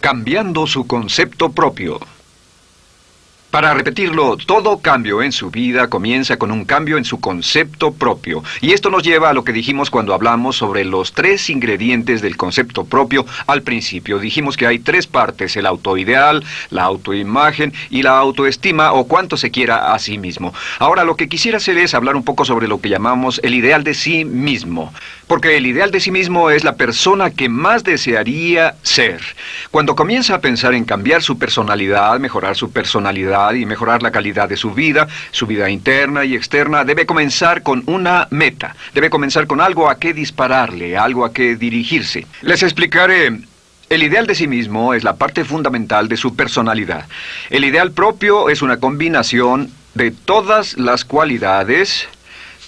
Cambiando su concepto propio. Para repetirlo, todo cambio en su vida comienza con un cambio en su concepto propio. Y esto nos lleva a lo que dijimos cuando hablamos sobre los 3 ingredientes del concepto propio al principio. Dijimos que hay 3 partes: el autoideal, la autoimagen y la autoestima, o cuanto se quiera a sí mismo. Ahora, lo que quisiera hacer es hablar un poco sobre lo que llamamos el ideal de sí mismo. Porque el ideal de sí mismo es la persona que más desearía ser. Cuando comienza a pensar en cambiar su personalidad, mejorar su personalidad y mejorar la calidad de su vida interna y externa, debe comenzar con una meta. Debe comenzar con algo a qué dispararle, algo a qué dirigirse. Les explicaré. El ideal de sí mismo es la parte fundamental de su personalidad. El ideal propio es una combinación de todas las cualidades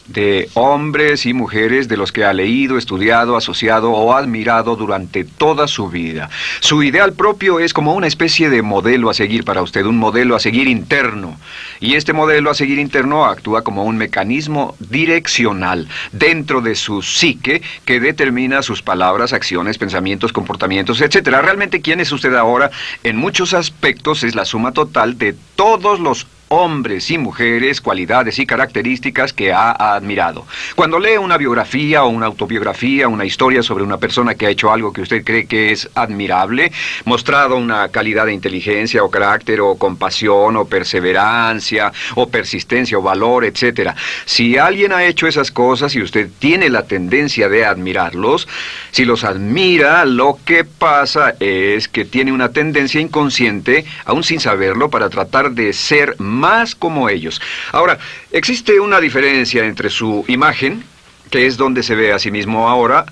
de hombres y mujeres de los que ha leído, estudiado, asociado o admirado durante toda su vida. Su ideal propio es como una especie de modelo a seguir para usted, un modelo a seguir interno. Y este modelo a seguir interno actúa como un mecanismo direccional dentro de su psique que determina sus palabras, acciones, pensamientos, comportamientos, etc. Realmente, ¿quién es usted ahora? En muchos aspectos es la suma total de todos los hombres y mujeres, cualidades y características que ha admirado. Cuando lee una biografía o una autobiografía, una historia sobre una persona que ha hecho algo que usted cree que es admirable, mostrado una calidad de inteligencia o carácter o compasión o perseverancia o persistencia o valor, etc. Si alguien ha hecho esas cosas y usted tiene la tendencia de admirarlos, si los admira, lo que pasa es que tiene una tendencia inconsciente, aún sin saberlo, para tratar de ser más como ellos. Ahora, existe una diferencia entre su imagen, que es donde se ve a sí mismo ahora,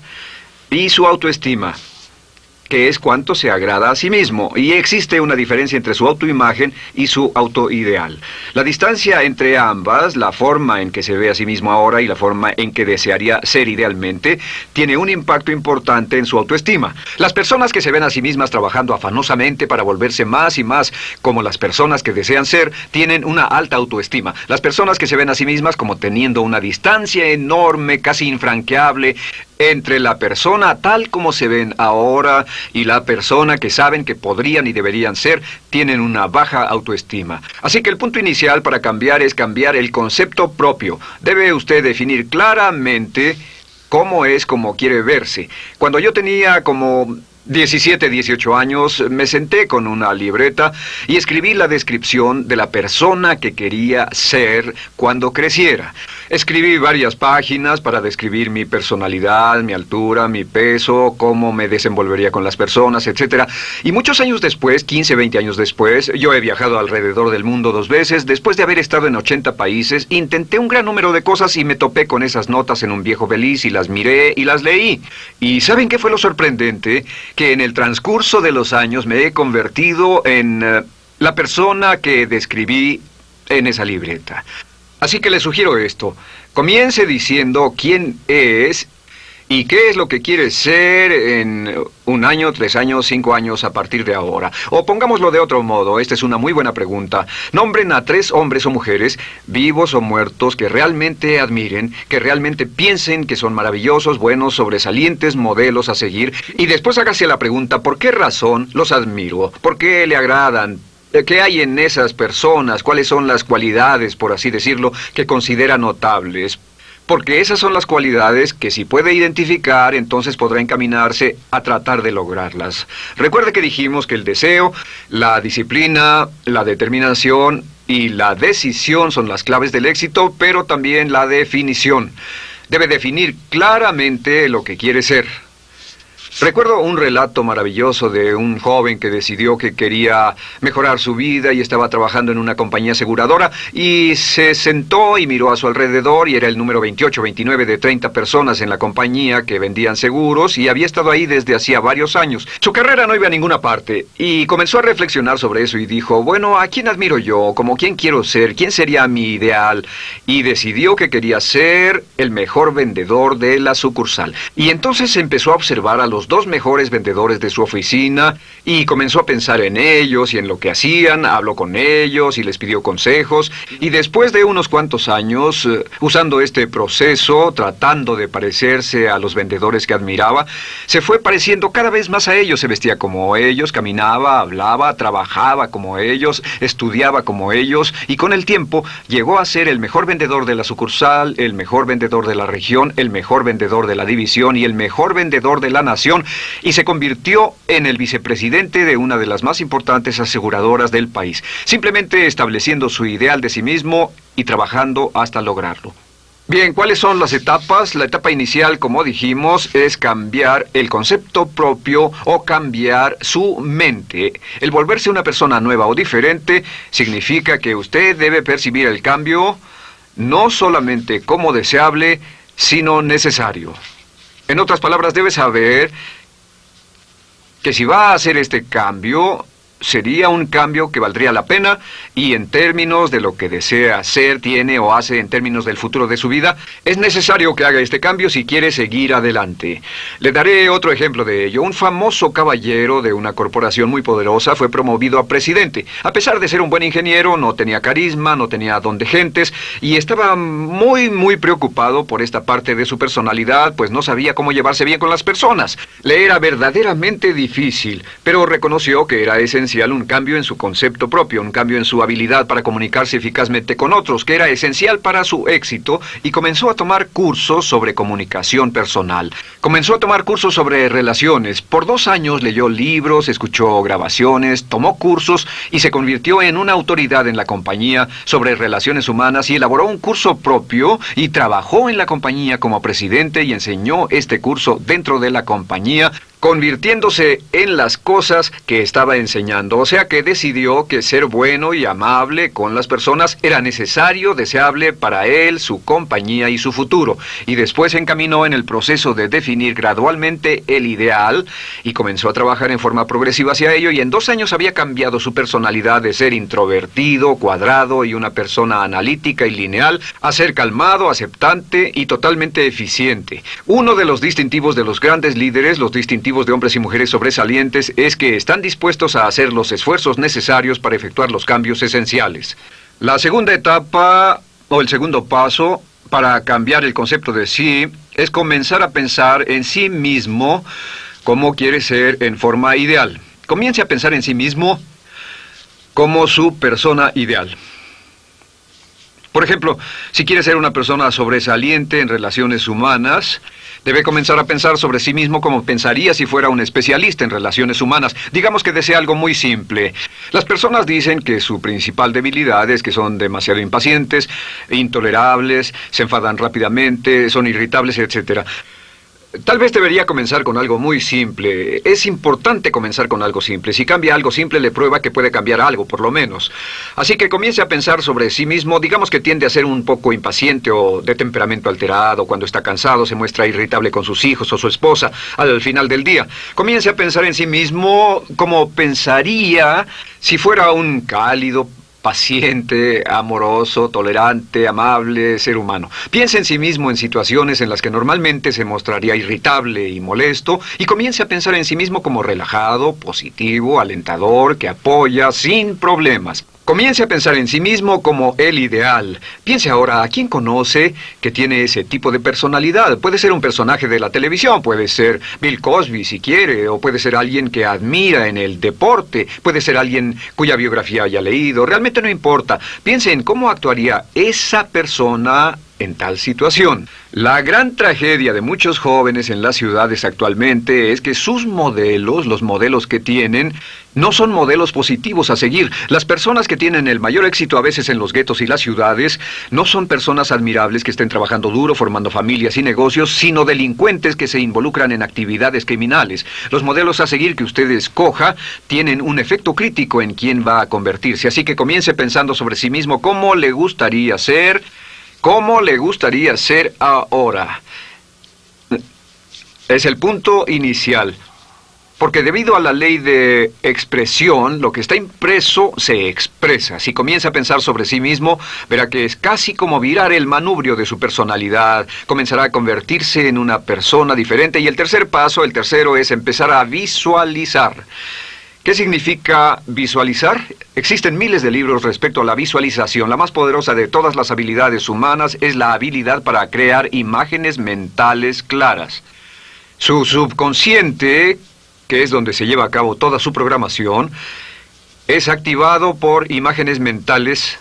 y su autoestima, que es cuánto se agrada a sí mismo. Y existe una diferencia entre su autoimagen y su autoideal. La distancia entre ambas, la forma en que se ve a sí mismo ahora y la forma en que desearía ser idealmente, tiene un impacto importante en su autoestima. Las personas que se ven a sí mismas trabajando afanosamente para volverse más y más como las personas que desean ser, tienen una alta autoestima. Las personas que se ven a sí mismas como teniendo una distancia enorme, casi infranqueable, entre la persona tal como se ven ahora y la persona que saben que podrían y deberían ser, tienen una baja autoestima. Así que el punto inicial para cambiar es cambiar el concepto propio. Debe usted definir claramente cómo es como quiere verse. Cuando yo tenía como 17, 18 años, me senté con una libreta y escribí la descripción de la persona que quería ser cuando creciera. Escribí varias páginas para describir mi personalidad, mi altura, mi peso, cómo me desenvolvería con las personas, etc. Y muchos años después, 15, 20 años después, yo he viajado alrededor del mundo 2 veces. Después de haber estado en 80 países, intenté un gran número de cosas y me topé con esas notas en un viejo beliz y las miré y las leí. ¿Y saben qué fue lo sorprendente? Que en el transcurso de los años me he convertido en la persona que describí en esa libreta. Así que le sugiero esto. Comience diciendo quién es y qué es lo que quiere ser en 1 año, 3 años, 5 años a partir de ahora. O pongámoslo de otro modo, esta es una muy buena pregunta. Nombren a 3 hombres o mujeres, vivos o muertos, que realmente admiren, que realmente piensen que son maravillosos, buenos, sobresalientes, modelos a seguir. Y después hágase la pregunta, ¿por qué razón los admiro? ¿Por qué le agradan? ¿Qué hay en esas personas? ¿Cuáles son las cualidades, por así decirlo, que considera notables? Porque esas son las cualidades que si puede identificar, entonces podrá encaminarse a tratar de lograrlas. Recuerde que dijimos que el deseo, la disciplina, la determinación y la decisión son las claves del éxito, pero también la definición. Debe definir claramente lo que quiere ser. Recuerdo un relato maravilloso de un joven que decidió que quería mejorar su vida y estaba trabajando en una compañía aseguradora y se sentó y miró a su alrededor y era el número 28, 29 de 30 personas en la compañía que vendían seguros y había estado ahí desde hacía varios años. Su carrera no iba a ninguna parte y comenzó a reflexionar sobre eso y dijo, bueno, ¿a quién admiro yo? ¿Cómo quién quiero ser? ¿Quién sería mi ideal? Y decidió que quería ser el mejor vendedor de la sucursal. Y entonces empezó a observar a los los 2 mejores vendedores de su oficina y comenzó a pensar en ellos y en lo que hacían, habló con ellos y les pidió consejos. Y después de unos cuantos años, usando este proceso, tratando de parecerse a los vendedores que admiraba, se fue pareciendo cada vez más a ellos. Se vestía como ellos, caminaba, hablaba, trabajaba como ellos, estudiaba como ellos, y con el tiempo llegó a ser el mejor vendedor de la sucursal, el mejor vendedor de la región, el mejor vendedor de la división y el mejor vendedor de la nación, y se convirtió en el vicepresidente de una de las más importantes aseguradoras del país, simplemente estableciendo su ideal de sí mismo y trabajando hasta lograrlo. Bien, ¿cuáles son las etapas? La etapa inicial, como dijimos, es cambiar el concepto propio o cambiar su mente. El volverse una persona nueva o diferente significa que usted debe percibir el cambio no solamente como deseable, sino necesario. En otras palabras, debe saber que si va a hacer este cambio, sería un cambio que valdría la pena, y en términos de lo que desea hacer, tiene o hace en términos del futuro de su vida, es necesario que haga este cambio si quiere seguir adelante. Le daré otro ejemplo de ello. Un famoso caballero de una corporación muy poderosa fue promovido a presidente. A pesar de ser un buen ingeniero, no tenía carisma, no tenía don de gentes, y estaba muy preocupado por esta parte de su personalidad, pues no sabía cómo llevarse bien con las personas. Le era verdaderamente difícil, pero reconoció que era esencial un cambio en su concepto propio, un cambio en su habilidad para comunicarse eficazmente con otros, que era esencial para su éxito, y comenzó a tomar cursos sobre comunicación personal. Comenzó a tomar cursos sobre relaciones. Por 2 años leyó libros, escuchó grabaciones, tomó cursos y se convirtió en una autoridad en la compañía sobre relaciones humanas, y elaboró un curso propio y trabajó en la compañía como presidente y enseñó este curso dentro de la compañía, convirtiéndose en las cosas que estaba enseñando. O sea que decidió que ser bueno y amable con las personas era necesario, deseable para él, su compañía y su futuro. Y después se encaminó en el proceso de definir gradualmente el ideal y comenzó a trabajar en forma progresiva hacia ello, y en 2 años había cambiado su personalidad de ser introvertido, cuadrado y una persona analítica y lineal a ser calmado, aceptante y totalmente eficiente. Uno de los distintivos de los grandes líderes, los distintivos de hombres y mujeres sobresalientes, es que están dispuestos a hacer los esfuerzos necesarios para efectuar los cambios esenciales. La segunda etapa, o el segundo paso, para cambiar el concepto de sí, es comenzar a pensar en sí mismo como quiere ser en forma ideal. Comience a pensar en sí mismo como su persona ideal. Por ejemplo, si quiere ser una persona sobresaliente en relaciones humanas, debe comenzar a pensar sobre sí mismo como pensaría si fuera un especialista en relaciones humanas. Digamos que desea algo muy simple. Las personas dicen que su principal debilidad es que son demasiado impacientes, intolerables, se enfadan rápidamente, son irritables, etc. Tal vez debería comenzar con algo muy simple. Es importante comenzar con algo simple. Si cambia algo simple, le prueba que puede cambiar algo, por lo menos. Así que comience a pensar sobre sí mismo. Digamos que tiende a ser un poco impaciente o de temperamento alterado. Cuando está cansado, se muestra irritable con sus hijos o su esposa al final del día. Comience a pensar en sí mismo como pensaría si fuera un cálido, paciente, amoroso, tolerante, amable ser humano. Piense en sí mismo en situaciones en las que normalmente se mostraría irritable y molesto, y comience a pensar en sí mismo como relajado, positivo, alentador, que apoya sin problemas. Comience a pensar en sí mismo como el ideal. Piense ahora a quién conoce que tiene ese tipo de personalidad. Puede ser un personaje de la televisión, puede ser Bill Cosby si quiere, o puede ser alguien que admira en el deporte, puede ser alguien cuya biografía haya leído. Realmente no importa. Piense en cómo actuaría esa persona en tal situación. La gran tragedia de muchos jóvenes en las ciudades actualmente es que sus modelos, los modelos que tienen, no son modelos positivos a seguir. Las personas que tienen el mayor éxito a veces en los guetos y las ciudades no son personas admirables que estén trabajando duro, formando familias y negocios, sino delincuentes que se involucran en actividades criminales. Los modelos a seguir que usted escoja tienen un efecto crítico en quién va a convertirse. Así que comience pensando sobre sí mismo cómo le gustaría ser. ¿Cómo le gustaría ser ahora? Es el punto inicial. Porque debido a la ley de expresión, lo que está impreso se expresa. Si comienza a pensar sobre sí mismo, verá que es casi como virar el manubrio de su personalidad. Comenzará a convertirse en una persona diferente. Y el tercer paso, el tercero, es empezar a visualizar. ¿Qué significa visualizar? Existen miles de libros respecto a la visualización. La más poderosa de todas las habilidades humanas es la habilidad para crear imágenes mentales claras. Su subconsciente, que es donde se lleva a cabo toda su programación, es activado por imágenes mentales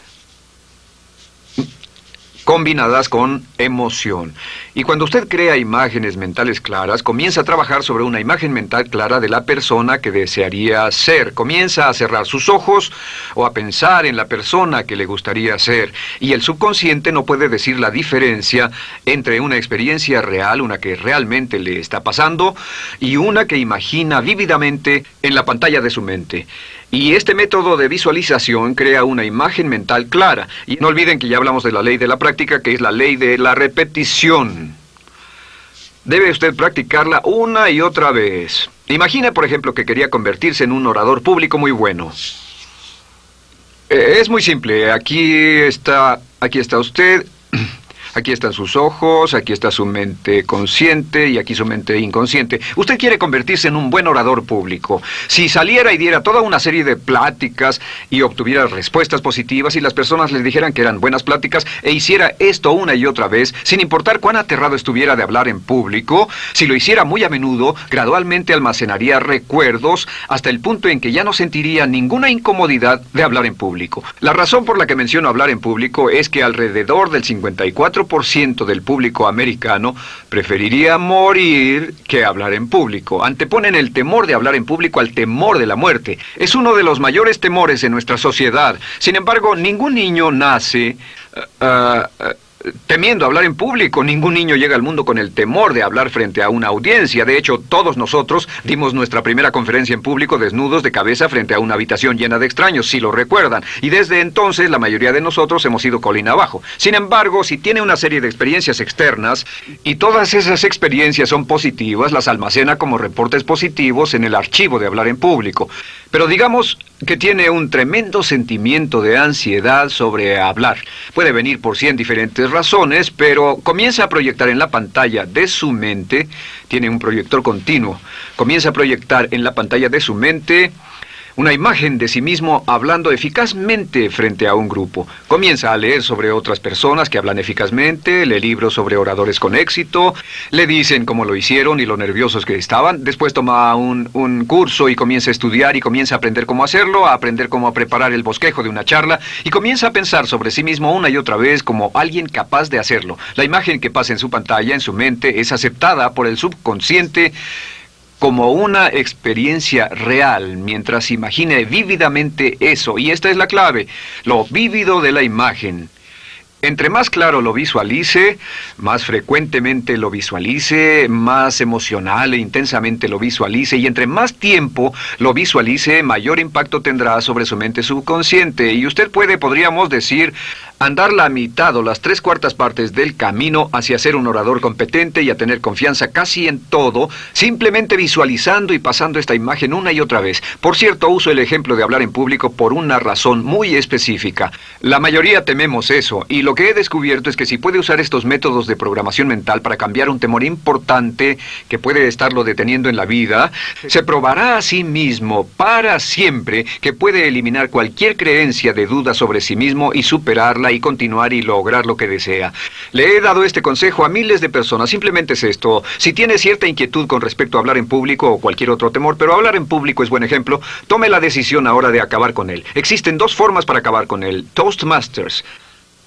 combinadas con emoción. Y cuando usted crea imágenes mentales claras, comienza a trabajar sobre una imagen mental clara de la persona que desearía ser. Comienza a cerrar sus ojos o a pensar en la persona que le gustaría ser. Y el subconsciente no puede decir la diferencia entre una experiencia real, una que realmente le está pasando, y una que imagina vívidamente en la pantalla de su mente. Y este método de visualización crea una imagen mental clara. Y no olviden que ya hablamos de la ley de la práctica, que es la ley de la repetición. Debe usted practicarla una y otra vez. Imagine, por ejemplo, que quería convertirse en un orador público muy bueno. Es muy simple. Aquí está usted. Aquí están sus ojos, aquí está su mente consciente y aquí su mente inconsciente. Usted quiere convertirse en un buen orador público. Si saliera y diera toda una serie de pláticas y obtuviera respuestas positivas y las personas le dijeran que eran buenas pláticas e hiciera esto una y otra vez, sin importar cuán aterrado estuviera de hablar en público, si lo hiciera muy a menudo, gradualmente almacenaría recuerdos hasta el punto en que ya no sentiría ninguna incomodidad de hablar en público. La razón por la que menciono hablar en público es que alrededor del 54% del público americano preferiría morir que hablar en público. Anteponen el temor de hablar en público al temor de la muerte. Es uno de los mayores temores en nuestra sociedad. Sin embargo, ningún niño nace temiendo hablar en público. Ningún niño llega al mundo con el temor de hablar frente a una audiencia. De hecho, todos nosotros dimos nuestra primera conferencia en público desnudos de cabeza frente a una habitación llena de extraños, si lo recuerdan. Y desde entonces, la mayoría de nosotros hemos ido colina abajo. Sin embargo, si tiene una serie de experiencias externas, y todas esas experiencias son positivas, las almacena como reportes positivos en el archivo de hablar en público. Pero digamos que tiene un tremendo sentimiento de ansiedad sobre hablar. Puede venir por 100 diferentes razones, pero comienza a proyectar en la pantalla de su mente, tiene un proyector continuo, comienza a proyectar en la pantalla de su mente una imagen de sí mismo hablando eficazmente frente a un grupo. Comienza a leer sobre otras personas que hablan eficazmente, lee libros sobre oradores con éxito, le dicen cómo lo hicieron y lo nerviosos que estaban. Después toma un curso y comienza a estudiar y comienza a aprender cómo hacerlo, a aprender cómo preparar el bosquejo de una charla y comienza a pensar sobre sí mismo una y otra vez como alguien capaz de hacerlo. La imagen que pasa en su pantalla, en su mente, es aceptada por el subconsciente como una experiencia real, mientras imagine vívidamente eso. Y esta es la clave, lo vívido de la imagen. Entre más claro lo visualice, más frecuentemente lo visualice, más emocional e intensamente lo visualice, y entre más tiempo lo visualice, mayor impacto tendrá sobre su mente subconsciente. Y usted podríamos decir, andar la mitad o las 3/4 partes del camino hacia ser un orador competente y a tener confianza casi en todo, simplemente visualizando y pasando esta imagen una y otra vez. Por cierto, uso el ejemplo de hablar en público por una razón muy específica. La mayoría tememos eso, y lo que he descubierto es que si puede usar estos métodos de programación mental para cambiar un temor importante que puede estarlo deteniendo en la vida, se probará a sí mismo para siempre que puede eliminar cualquier creencia de duda sobre sí mismo y superarla y continuar y lograr lo que desea. Le he dado este consejo a miles de personas. Simplemente es esto: si tiene cierta inquietud con respecto a hablar en público o cualquier otro temor, pero hablar en público es buen ejemplo, tome la decisión ahora de acabar con él. Existen 2 formas para acabar con él. Toastmasters.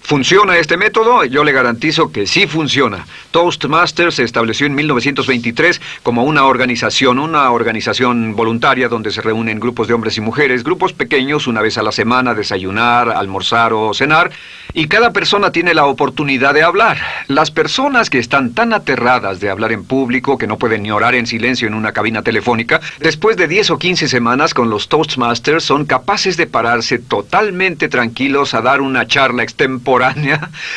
¿Funciona este método? Yo le garantizo que sí funciona. Toastmasters se estableció en 1923 como una organización voluntaria donde se reúnen grupos de hombres y mujeres, grupos pequeños, una vez a la semana, a desayunar, almorzar o cenar, y cada persona tiene la oportunidad de hablar. Las personas que están tan aterradas de hablar en público que no pueden ni orar en silencio en una cabina telefónica, después de 10 o 15 semanas con los Toastmasters son capaces de pararse totalmente tranquilos a dar una charla extemporánea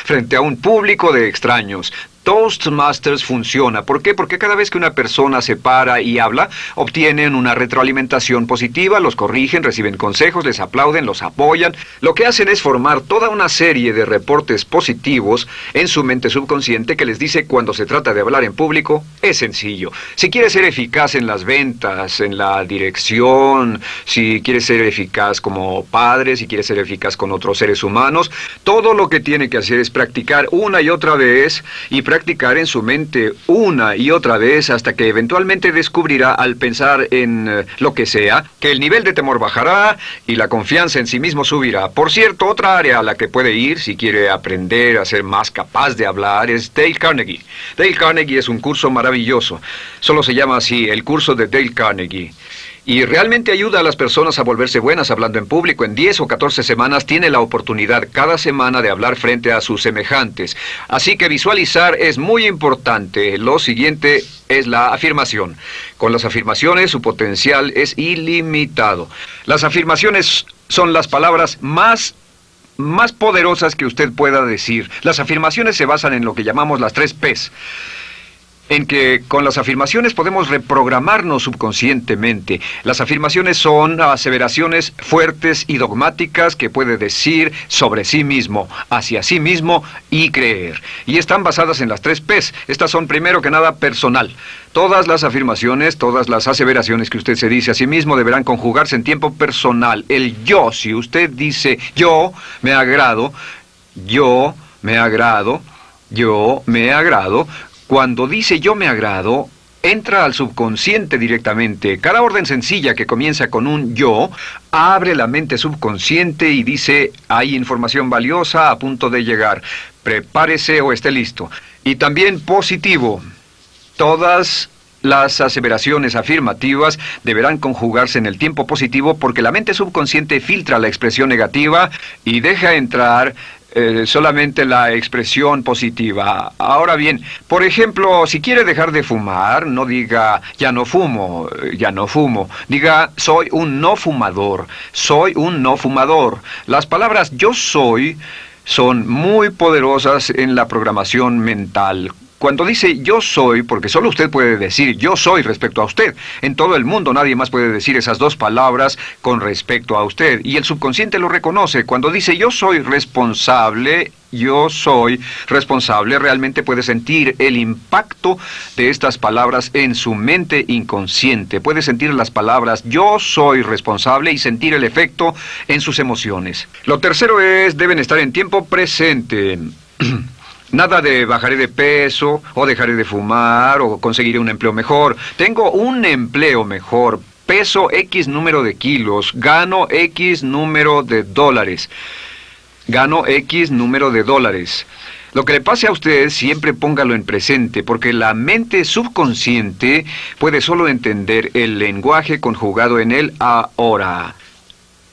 frente a un público de extraños. Toastmasters funciona. ¿Por qué? Porque cada vez que una persona se para y habla, obtienen una retroalimentación positiva, los corrigen, reciben consejos, les aplauden, los apoyan. Lo que hacen es formar toda una serie de reportes positivos en su mente subconsciente que les dice cuando se trata de hablar en público, es sencillo. Si quieres ser eficaz en las ventas, en la dirección, si quieres ser eficaz como padre, si quieres ser eficaz con otros seres humanos, todo lo que tiene que hacer es practicar una y otra vez y practicar en su mente una y otra vez hasta que eventualmente descubrirá al pensar en lo que sea, que el nivel de temor bajará y la confianza en sí mismo subirá. Por cierto, otra área a la que puede ir si quiere aprender a ser más capaz de hablar es Dale Carnegie. Dale Carnegie es un curso maravilloso. Solo se llama así, el curso de Dale Carnegie. Y realmente ayuda a las personas a volverse buenas hablando en público. En 10 o 14 semanas tiene la oportunidad cada semana de hablar frente a sus semejantes. Así que visualizar es muy importante. Lo siguiente es la afirmación. Con las afirmaciones su potencial es ilimitado. Las afirmaciones son las palabras más poderosas que usted pueda decir. Las afirmaciones se basan en lo que llamamos las 3 Ps. En que con las afirmaciones podemos reprogramarnos subconscientemente. Las afirmaciones son aseveraciones fuertes y dogmáticas que puede decir sobre sí mismo, hacia sí mismo y creer. Y están basadas en las 3 Ps. Estas son primero que nada personal. Todas las afirmaciones, todas las aseveraciones que usted se dice a sí mismo deberán conjugarse en tiempo personal. El yo, si usted dice yo me agrado, yo me agrado, yo me agrado. Cuando dice yo me agrado, entra al subconsciente directamente. Cada orden sencilla que comienza con un yo, abre la mente subconsciente y dice, hay información valiosa a punto de llegar. Prepárese o esté listo. Y también positivo. Todas las aseveraciones afirmativas deberán conjugarse en el tiempo positivo porque la mente subconsciente filtra la expresión negativa y deja entrar solamente la expresión positiva. Ahora bien, por ejemplo, si quiere dejar de fumar, no diga ya no fumo, ya no fumo. Diga soy un no fumador, soy un no fumador. Las palabras yo soy son muy poderosas en la programación mental. Cuando dice yo soy, porque solo usted puede decir yo soy respecto a usted. En todo el mundo nadie más puede decir esas 2 palabras con respecto a usted. Y el subconsciente lo reconoce. Cuando dice yo soy responsable, realmente puede sentir el impacto de estas palabras en su mente inconsciente. Puede sentir las palabras yo soy responsable y sentir el efecto en sus emociones. Lo tercero es, deben estar en tiempo presente. Nada de bajaré de peso, o dejaré de fumar, o conseguiré un empleo mejor. Tengo un empleo mejor, peso X número de kilos, gano X número de dólares. Gano X número de dólares. Lo que le pase a usted, siempre póngalo en presente, porque la mente subconsciente puede solo entender el lenguaje conjugado en el ahora.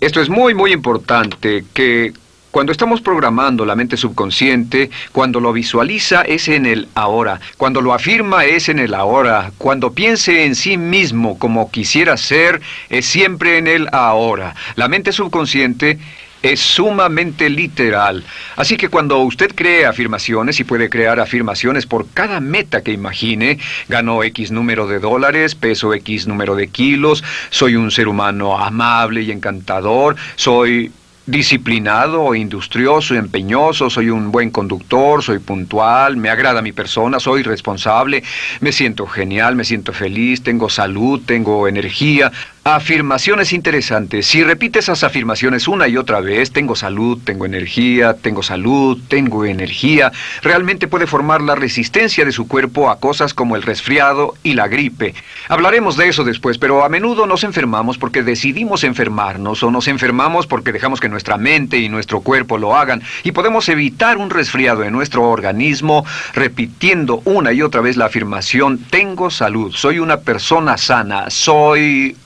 Esto es muy, muy importante, que cuando estamos programando la mente subconsciente, cuando lo visualiza es en el ahora, cuando lo afirma es en el ahora, cuando piense en sí mismo como quisiera ser, es siempre en el ahora. La mente subconsciente es sumamente literal. Así que cuando usted cree afirmaciones, y puede crear afirmaciones por cada meta que imagine, ganó X número de dólares, peso X número de kilos, soy un ser humano amable y encantador, soy disciplinado, industrioso, empeñoso, soy un buen conductor, soy puntual, me agrada mi persona, soy responsable, me siento genial, me siento feliz, tengo salud, tengo energía. Afirmaciones interesantes. Si repite esas afirmaciones una y otra vez, tengo salud, tengo energía, tengo salud, tengo energía, realmente puede formar la resistencia de su cuerpo a cosas como el resfriado y la gripe. Hablaremos de eso después, pero a menudo nos enfermamos porque decidimos enfermarnos o nos enfermamos porque dejamos que nuestra mente y nuestro cuerpo lo hagan y podemos evitar un resfriado en nuestro organismo repitiendo una y otra vez la afirmación tengo salud, soy una persona sana, soy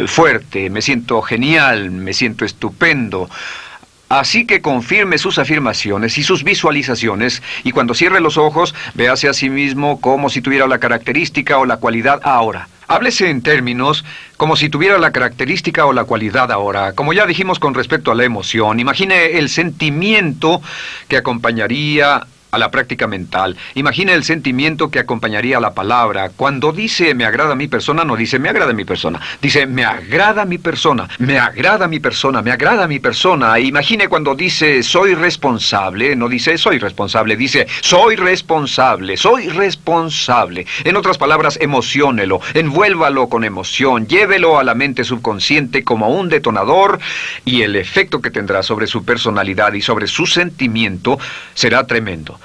fuerte, me siento genial, me siento estupendo. Así que confirme sus afirmaciones y sus visualizaciones y cuando cierre los ojos, véase a sí mismo como si tuviera la característica o la cualidad ahora. Háblese en términos como si tuviera la característica o la cualidad ahora. Como ya dijimos con respecto a la emoción, imagine el sentimiento que acompañaría a la práctica mental. Imagine el sentimiento que acompañaría a la palabra. Cuando dice me agrada mi persona, no dice me agrada mi persona. Dice me agrada mi persona, me agrada mi persona, me agrada mi persona. Imagine cuando dice soy responsable, no dice soy responsable, dice soy responsable, soy responsable. En otras palabras, emociónelo, envuélvalo con emoción, llévelo a la mente subconsciente como un detonador y el efecto que tendrá sobre su personalidad y sobre su sentimiento será tremendo.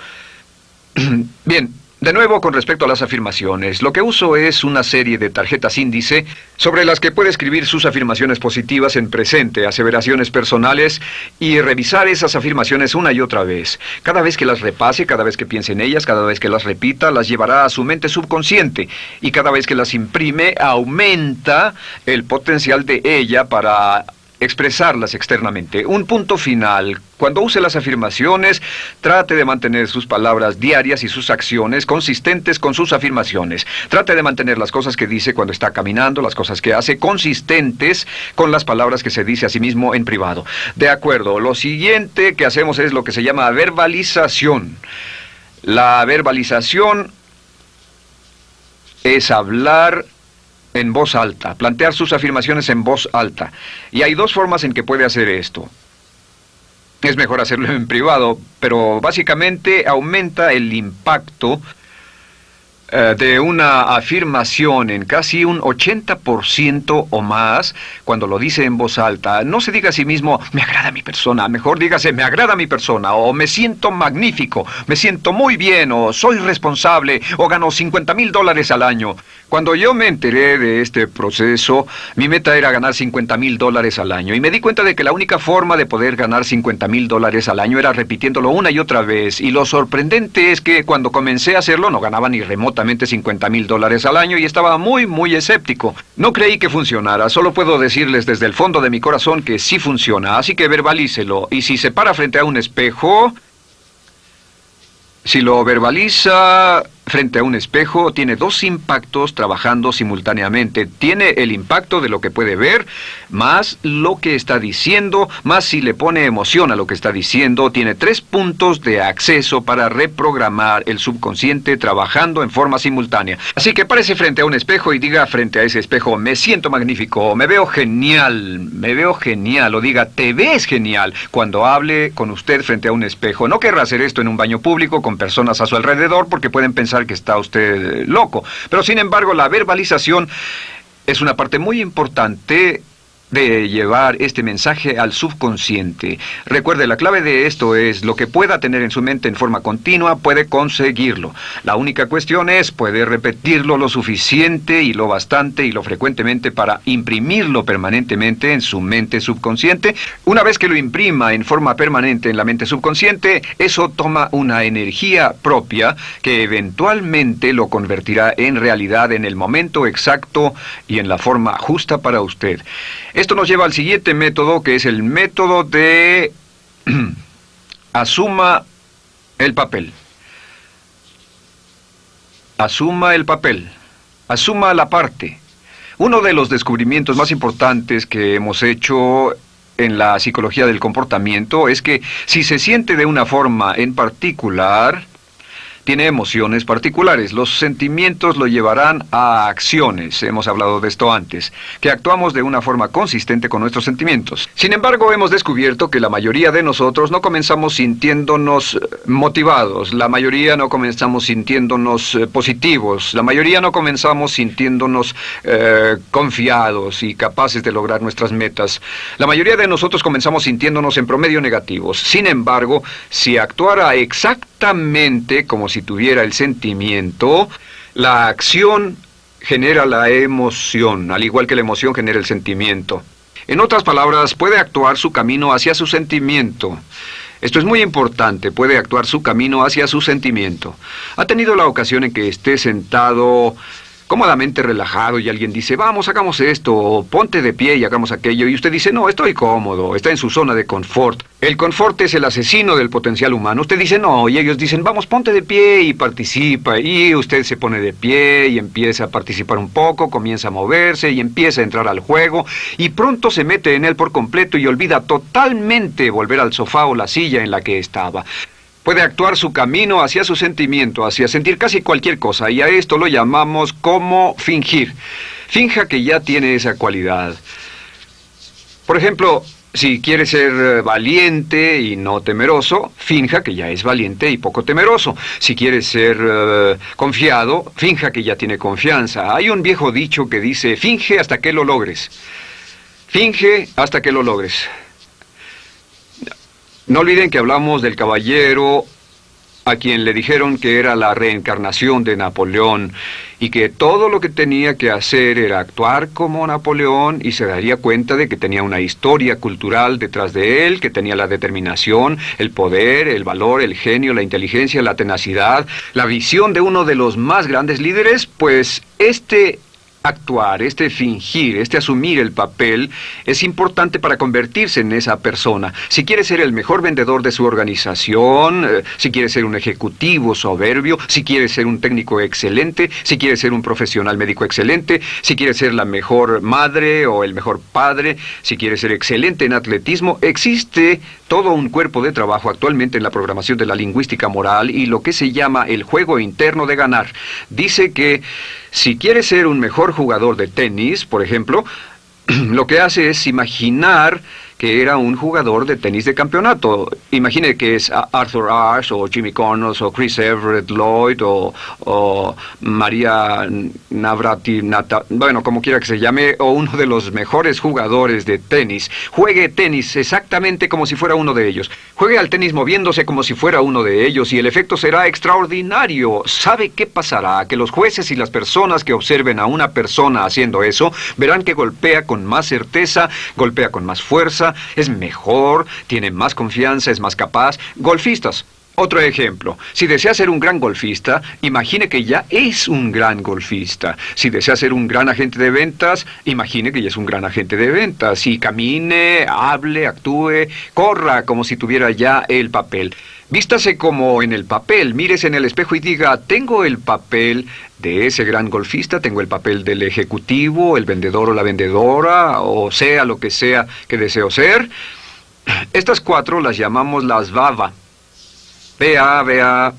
Bien, de nuevo con respecto a las afirmaciones, lo que uso es una serie de tarjetas índice sobre las que puede escribir sus afirmaciones positivas en presente, aseveraciones personales y revisar esas afirmaciones una y otra vez. Cada vez que las repase, cada vez que piense en ellas, cada vez que las repita, las llevará a su mente subconsciente y cada vez que las imprime, aumenta el potencial de ella para expresarlas externamente. Un punto final. Cuando use las afirmaciones, trate de mantener sus palabras diarias y sus acciones consistentes con sus afirmaciones. Trate de mantener las cosas que dice cuando está caminando, las cosas que hace, consistentes con las palabras que se dice a sí mismo en privado. De acuerdo, lo siguiente que hacemos es lo que se llama verbalización. La verbalización es hablar en voz alta, plantear sus afirmaciones en voz alta. Y hay dos formas en que puede hacer esto. Es mejor hacerlo en privado, pero básicamente aumenta el impacto de una afirmación en casi un 80% o más cuando lo dice en voz alta. No se diga a sí mismo, me agrada mi persona, mejor dígase, me agrada mi persona, o me siento magnífico, me siento muy bien, o soy responsable, o gano $50,000 al año. Cuando yo me enteré de este proceso, mi meta era ganar $50,000 al año, y me di cuenta de que la única forma de poder ganar $50,000 al año era repitiéndolo una y otra vez, y lo sorprendente es que cuando comencé a hacerlo no ganaba ni remotamente $50,000 al año y estaba muy escéptico. No creí que funcionara, solo puedo decirles desde el fondo de mi corazón que sí funciona, así que verbalícelo. Y si se para frente a un espejo, si lo verbaliza frente a un espejo, tiene dos impactos trabajando simultáneamente. Tiene el impacto de lo que puede ver, más lo que está diciendo, más si le pone emoción a lo que está diciendo. Tiene 3 puntos de acceso para reprogramar el subconsciente trabajando en forma simultánea. Así que párese frente a un espejo y diga frente a ese espejo, me siento magnífico, me veo genial, o diga, te ves genial, cuando hable con usted frente a un espejo. No querrá hacer esto en un baño público con personas a su alrededor porque pueden pensar que está usted loco. Pero sin embargo, la verbalización es una parte muy importante de llevar este mensaje al subconsciente. Recuerde, la clave de esto es lo que pueda tener en su mente en forma continua, puede conseguirlo. La única cuestión es, puede repetirlo lo suficiente y lo bastante y lo frecuentemente para imprimirlo permanentemente en su mente subconsciente. Una vez que lo imprima en forma permanente en la mente subconsciente, eso toma una energía propia que eventualmente lo convertirá en realidad en el momento exacto y en la forma justa para usted. Esto nos lleva al siguiente método, que es el método de asuma el papel. Asuma el papel. Asuma la parte. Uno de los descubrimientos más importantes que hemos hecho en la psicología del comportamiento es que si se siente de una forma en particular, tiene emociones particulares. Los sentimientos lo llevarán a acciones, hemos hablado de esto antes, que actuamos de una forma consistente con nuestros sentimientos. Sin embargo, hemos descubierto que la mayoría de nosotros no comenzamos sintiéndonos motivados, la mayoría no comenzamos sintiéndonos positivos, la mayoría no comenzamos sintiéndonos confiados y capaces de lograr nuestras metas. La mayoría de nosotros comenzamos sintiéndonos en promedio negativos. Sin embargo, si actuara exactamente como si tuviera el sentimiento, la acción genera la emoción, al igual que la emoción genera el sentimiento. En otras palabras, puede actuar su camino hacia su sentimiento. Esto es muy importante, puede actuar su camino hacia su sentimiento. ¿Ha tenido la ocasión en que esté sentado cómodamente relajado y alguien dice, vamos, hagamos esto, o ponte de pie y hagamos aquello, y usted dice, no, estoy cómodo, está en su zona de confort? El confort es el asesino del potencial humano. Usted dice, no, y ellos dicen, vamos, ponte de pie y participa, y usted se pone de pie y empieza a participar un poco, comienza a moverse y empieza a entrar al juego, y pronto se mete en él por completo y olvida totalmente volver al sofá o la silla en la que estaba. Puede actuar su camino hacia su sentimiento, hacia sentir casi cualquier cosa, y a esto lo llamamos como fingir. Finja que ya tiene esa cualidad. Por ejemplo, si quiere ser valiente y no temeroso, finja que ya es valiente y poco temeroso. Si quiere ser confiado, finja que ya tiene confianza. Hay un viejo dicho que dice, finge hasta que lo logres. Finge hasta que lo logres. No olviden que hablamos del caballero a quien le dijeron que era la reencarnación de Napoleón y que todo lo que tenía que hacer era actuar como Napoleón y se daría cuenta de que tenía una historia cultural detrás de él, que tenía la determinación, el poder, el valor, el genio, la inteligencia, la tenacidad, la visión de uno de los más grandes líderes. Pues este actuar, este fingir, este asumir el papel es importante para convertirse en esa persona. Si quiere ser el mejor vendedor de su organización, si quiere ser un ejecutivo soberbio, si quiere ser un técnico excelente, si quiere ser un profesional médico excelente, si quiere ser la mejor madre o el mejor padre, si quiere ser excelente en atletismo, existe todo un cuerpo de trabajo actualmente en la programación de la lingüística moral y lo que se llama el juego interno de ganar. Dice que si quiere ser un mejor jugador de tenis, por ejemplo, lo que hace es imaginar que era un jugador de tenis de campeonato. Imagine que es Arthur Ashe, o Jimmy Connors, o Chris Everett Lloyd, o María Navratilova, bueno, como quiera que se llame, o uno de los mejores jugadores de tenis. Juegue tenis exactamente como si fuera uno de ellos. Juegue al tenis moviéndose como si fuera uno de ellos y el efecto será extraordinario. ¿Sabe qué pasará? Que los jueces y las personas que observen a una persona haciendo eso verán que golpea con más certeza, golpea con más fuerza, es mejor, tiene más confianza, es más capaz. Golfistas. Otro ejemplo. Si desea ser un gran golfista, imagine que ya es un gran golfista. Si desea ser un gran agente de ventas, imagine que ya es un gran agente de ventas. Y camine, hable, actúe, corra como si tuviera ya el papel. Vístase como en el papel, mírese en el espejo y diga, tengo el papel de ese gran golfista, tengo el papel del ejecutivo, el vendedor o la vendedora, o sea lo que sea que deseo ser. Estas 4 las llamamos las VAVA. V-A, V-A,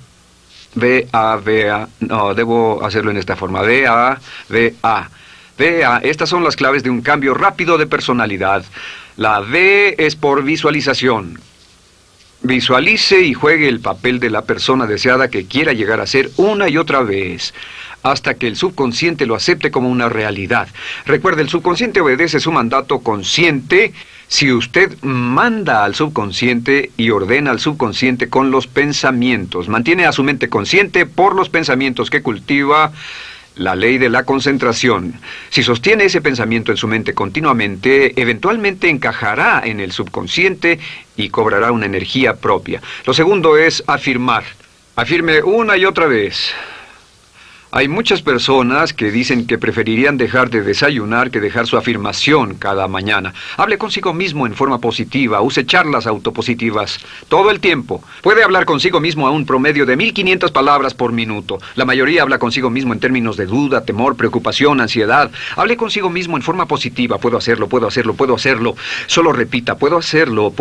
V-A, V-A. No, debo hacerlo en esta forma. V-A, V-A. V-A. Estas son las claves de un cambio rápido de personalidad. La V es por visualización. Visualice y juegue el papel de la persona deseada que quiera llegar a ser una y otra vez, hasta que el subconsciente lo acepte como una realidad. Recuerde, el subconsciente obedece su mandato consciente si usted manda al subconsciente y ordena al subconsciente con los pensamientos. Mantiene a su mente consciente por los pensamientos que cultiva. La ley de la concentración. Si sostiene ese pensamiento en su mente continuamente, eventualmente encajará en el subconsciente y cobrará una energía propia. Lo segundo es afirmar. Afirme una y otra vez. Hay muchas personas que dicen que preferirían dejar de desayunar que dejar su afirmación cada mañana. Hable consigo mismo en forma positiva, use charlas autopositivas todo el tiempo. Puede hablar consigo mismo a un promedio de 1500 palabras por minuto. La mayoría habla consigo mismo en términos de duda, temor, preocupación, ansiedad. Hable consigo mismo en forma positiva. Puedo hacerlo, puedo hacerlo, puedo hacerlo. Solo repita, puedo hacerlo,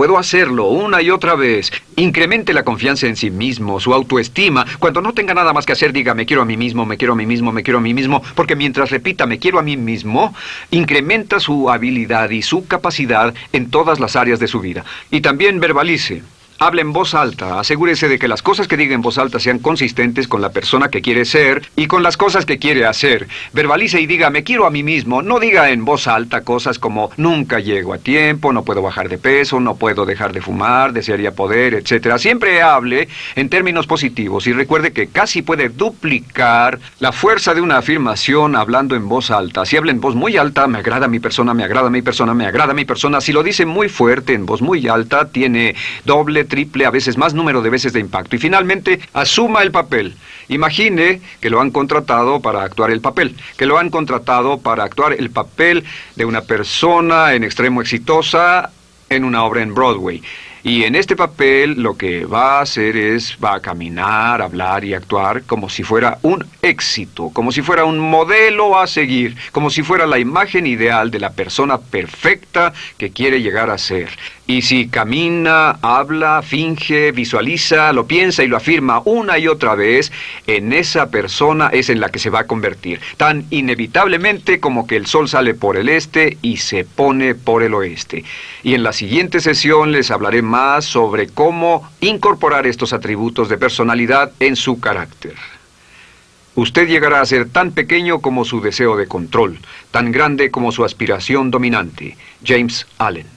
una y otra vez. Incremente la confianza en sí mismo, su autoestima. Cuando no tenga nada más que hacer, diga, me quiero a mí mismo, me quiero a mí mismo, me quiero a mí mismo, porque mientras repita, me quiero a mí mismo, incrementa su habilidad y su capacidad en todas las áreas de su vida. Y también verbalice. Hable en voz alta, asegúrese de que las cosas que diga en voz alta sean consistentes con la persona que quiere ser y con las cosas que quiere hacer. Verbalice y diga, me quiero a mí mismo. No diga en voz alta cosas como, nunca llego a tiempo, no puedo bajar de peso, no puedo dejar de fumar, desearía poder, etc. Siempre hable en términos positivos y recuerde que casi puede duplicar la fuerza de una afirmación hablando en voz alta. Si habla en voz muy alta, me agrada mi persona, me agrada mi persona, me agrada mi persona. Si lo dice muy fuerte, en voz muy alta, tiene doble, triple, a veces más número de veces de impacto. Y finalmente, asuma el papel. Imagine que lo han contratado para actuar el papel, que lo han contratado para actuar el papel de una persona en extremo exitosa en una obra en Broadway. Y en este papel lo que va a hacer va a caminar, hablar y actuar como si fuera un éxito, como si fuera un modelo a seguir, como si fuera la imagen ideal de la persona perfecta que quiere llegar a ser. Y si camina, habla, finge, visualiza, lo piensa y lo afirma una y otra vez, en esa persona es en la que se va a convertir, tan inevitablemente como que el sol sale por el este y se pone por el oeste. Y en la siguiente sesión les hablaré más sobre cómo incorporar estos atributos de personalidad en su carácter. Usted llegará a ser tan pequeño como su deseo de control, tan grande como su aspiración dominante. James Allen.